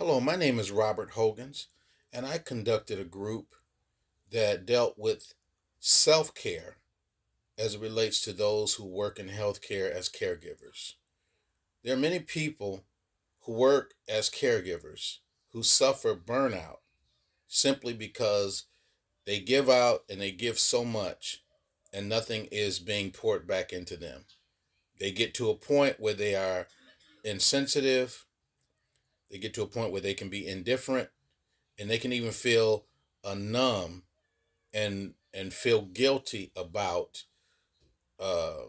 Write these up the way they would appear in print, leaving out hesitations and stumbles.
Hello, my name is Robert Hogans, and I conducted a group that dealt with self care as it relates to those who work in healthcare as caregivers. There are many people who work as caregivers who suffer burnout simply because they give out and they give so much and nothing is being poured back into them. They get to a point where they are insensitive, they get to a point where they can be indifferent, and they can even feel numb and feel guilty about uh,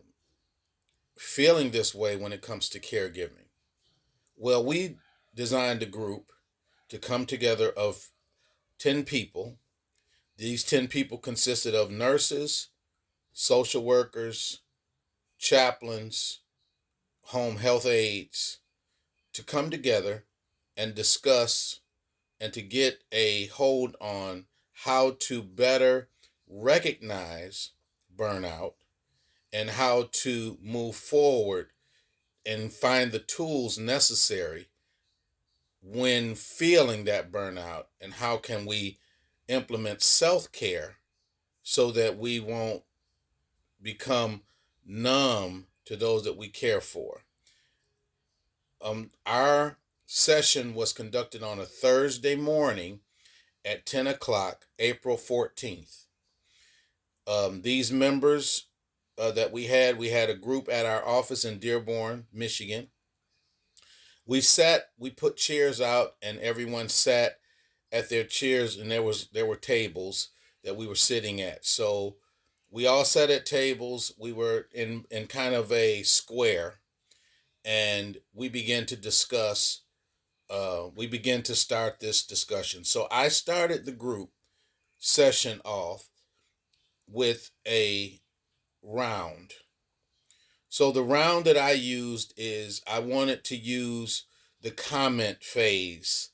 feeling this way when it comes to caregiving. Well, we designed a group to come together of 10 people. These 10 people consisted of nurses, social workers, chaplains, home health aides to come together and discuss and to get a hold on how to better recognize burnout and how to move forward and find the tools necessary when feeling that burnout, and how can we implement self-care so that we won't become numb to those that we care for. Our session was conducted on a Thursday morning at 10 o'clock, April 14th. These members that we had a group at our office in Dearborn, Michigan. We put chairs out, and everyone sat at their chairs, and there were tables that we were sitting at. So we all sat at tables. We were in kind of a square, and we began to discuss. We began to start this discussion. So I started the group session off with a round. So the round that I used is I wanted to use the comment phase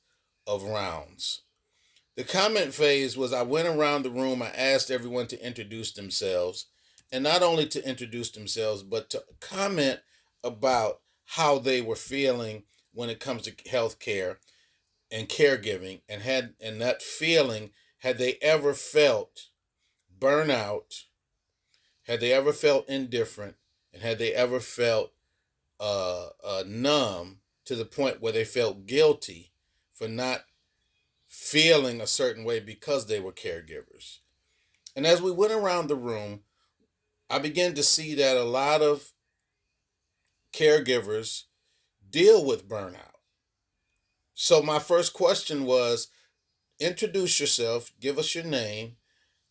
of rounds. The comment phase was I went around the room, I asked everyone to introduce themselves, and not only to introduce themselves, but to comment about how they were feeling when it comes to healthcare and caregiving, and that feeling, had they ever felt burnout, had they ever felt indifferent, and had they ever felt numb to the point where they felt guilty for not feeling a certain way because they were caregivers. And as we went around the room, I began to see that a lot of caregivers deal with burnout. So my first question was, introduce yourself, give us your name,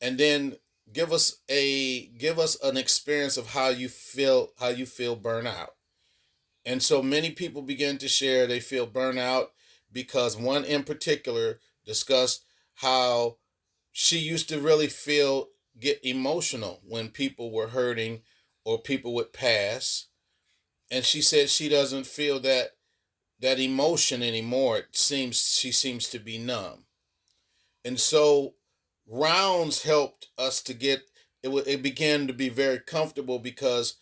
and then give us an experience of how you feel burnout. And so many people began to share they feel burnout because one in particular discussed how she used to really feel get emotional when people were hurting or people would pass, and she said she doesn't feel that emotion anymore. She seems to be numb. And so rounds helped us to get it began to be very comfortable, because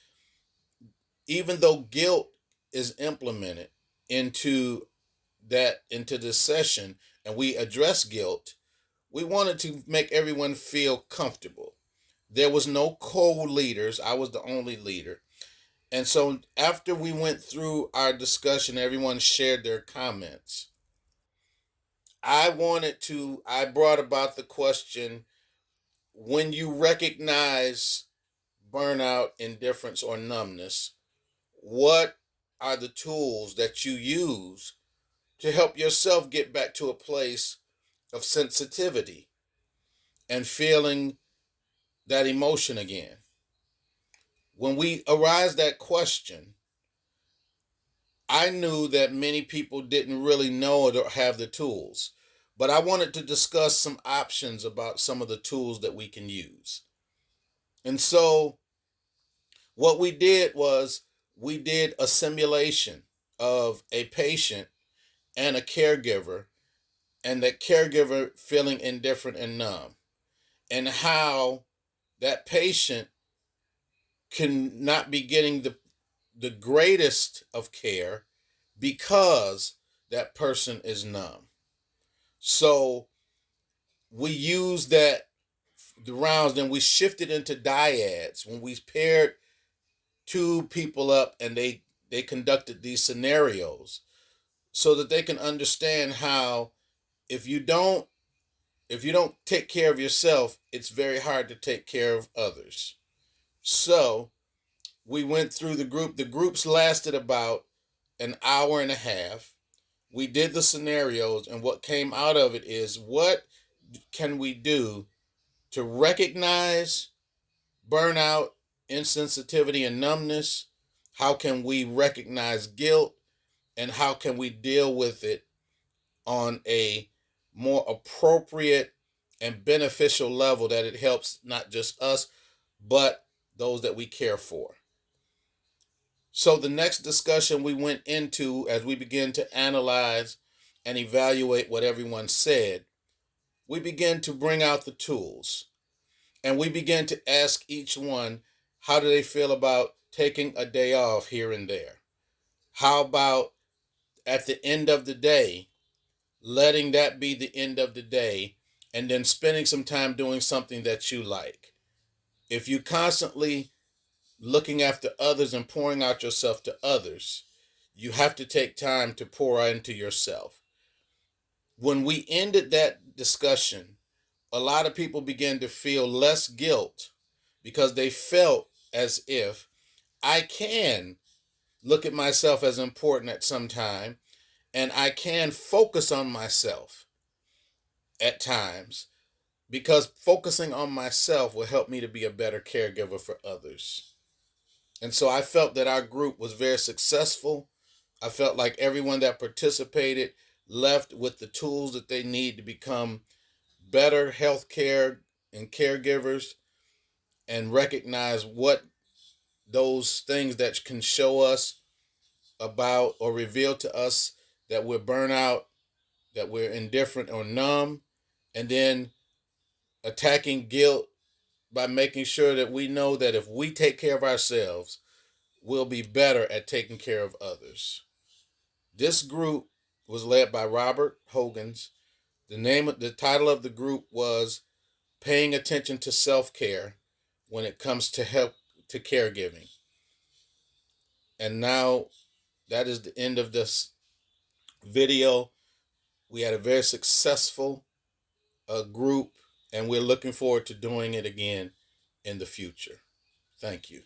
even though guilt is implemented into into this session, and we address guilt, we wanted to make everyone feel comfortable. There was no co-leaders. I was the only leader. And so after we went through our discussion, everyone shared their comments. I brought about the question, when you recognize burnout, indifference, or numbness, what are the tools that you use to help yourself get back to a place of sensitivity and feeling that emotion again? When we arise that question, I knew that many people didn't really know it or have the tools, but I wanted to discuss some options about some of the tools that we can use. And so what we did was we did a simulation of a patient and a caregiver, and that caregiver feeling indifferent and numb, and how that patient can not be getting the greatest of care because that person is numb. So we used the rounds, then we shifted into dyads when we paired two people up and they conducted these scenarios so that they can understand how if you don't if you don't take care of yourself, it's very hard to take care of others. So we went through the group. The groups lasted about an hour and a half. We did the scenarios, and what came out of it is what can we do to recognize burnout, insensitivity, and numbness? How can we recognize guilt? And how can we deal with it on a more appropriate and beneficial level that it helps not just us, but those that we care for? So, the next discussion we went into as we began to analyze and evaluate what everyone said, we began to bring out the tools. And we began to ask each one, how do they feel about taking a day off here and there? How about at the end of the day, letting that be the end of the day and then spending some time doing something that you like? If you constantly looking after others and pouring out yourself to others, you have to take time to pour into yourself. When we ended that discussion, a lot of people began to feel less guilt because they felt as if I can look at myself as important at some time and I can focus on myself at times because focusing on myself will help me to be a better caregiver for others. And so I felt that our group was very successful. I felt like everyone that participated left with the tools that they need to become better healthcare and caregivers and recognize what those things that can show us about or reveal to us that we're burnout, that we're indifferent or numb, and then attacking guilt by making sure that we know that if we take care of ourselves, we'll be better at taking care of others. This group was led by Robert Hogans. The title of the group was Paying Attention to Self-Care when it comes to help to caregiving. And now that is the end of this video. We had a very successful group, and we're looking forward to doing it again in the future. Thank you.